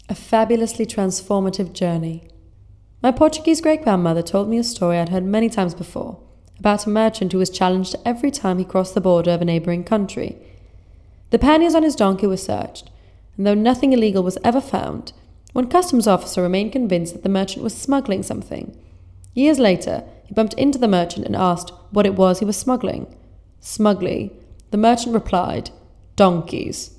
A fabulously transformative journey. My Portuguese great-grandmother told me a story I'd heard many times before, about a merchant who was challenged every time he crossed the border of a neighbouring country. The panniers on his donkey were searched, and though nothing illegal was ever found, one customs officer remained convinced that the merchant was smuggling something. Years later, he bumped into the merchant and asked what it was he was smuggling. Smugly, the merchant replied, "Donkeys."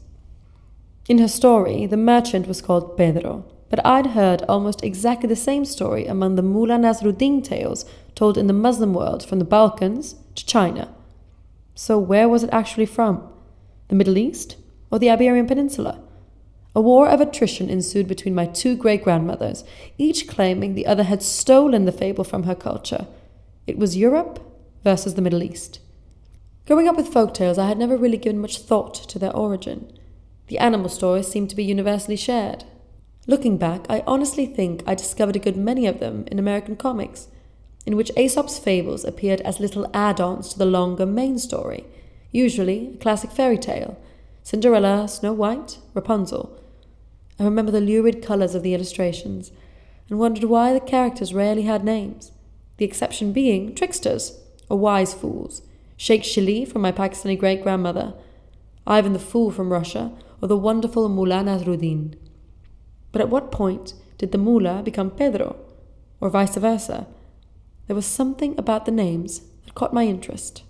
In her story, the merchant was called Pedro, but I'd heard almost exactly the same story among the Mullah Nasruddin tales told in the Muslim world from the Balkans to China. So where was it actually from? The Middle East or the Iberian Peninsula? A war of attrition ensued between my two great-grandmothers, each claiming the other had stolen the fable from her culture. It was Europe versus the Middle East. Growing up with folk tales, I had never really given much thought to their origin. The animal stories seemed to be universally shared. Looking back, I honestly think I discovered a good many of them in American comics, in which Aesop's fables appeared as little add-ons to the longer main story, usually a classic fairy tale, Cinderella, Snow White, Rapunzel. I remember the lurid colours of the illustrations, and wondered why the characters rarely had names, the exception being tricksters, or wise fools, Sheikh Shili from my Pakistani great-grandmother, Ivan the Fool from Russia, or the wonderful Mullah Nasruddin. But at what point did the Mullah become Pedro, or vice versa? There was something about the names that caught my interest.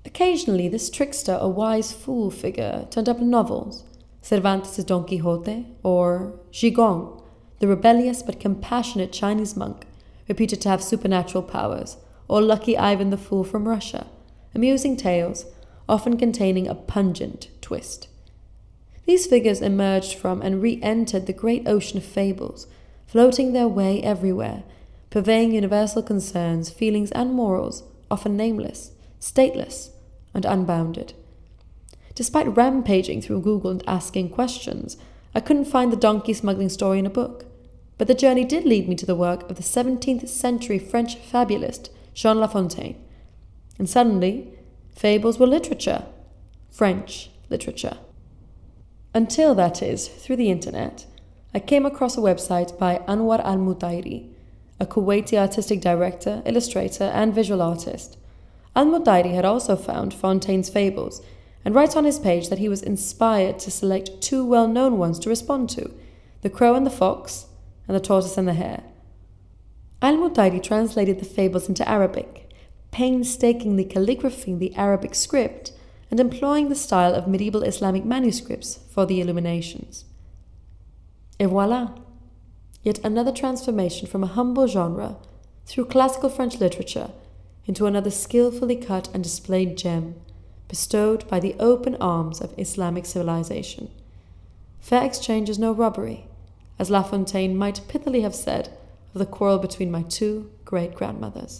Occasionally, this trickster or wise fool figure turned up in novels, Cervantes' Don Quixote, or Zhigong, the rebellious but compassionate Chinese monk, reputed to have supernatural powers, or Lucky Ivan the Fool from Russia, amusing tales, often containing a pungent twist. These figures emerged from and re-entered the great ocean of fables, floating their way everywhere, purveying universal concerns, feelings and morals, often nameless, stateless, and unbounded. Despite rampaging through Google and asking questions, I couldn't find the donkey smuggling story in a book, but the journey did lead me to the work of the 17th century French fabulist Jean La Fontaine. And suddenly, fables were literature. French literature. Until, that is, through the internet, I came across a website by Anwar al-Mutairi, a Kuwaiti artistic director, illustrator, and visual artist. Al-Mutairi had also found Fontaine's fables, and writes on his page that he was inspired to select two well-known ones to respond to, The Crow and the Fox, and The Tortoise and the Hare. Al-Mutairi translated the fables into Arabic, painstakingly calligraphing the Arabic script and employing the style of medieval Islamic manuscripts for the illuminations. Et voila! Yet another transformation from a humble genre, through classical French literature, into another skillfully cut and displayed gem, bestowed by the open arms of Islamic civilization. Fair exchange is no robbery, as La Fontaine might pithily have said of the quarrel between my two great-grandmothers.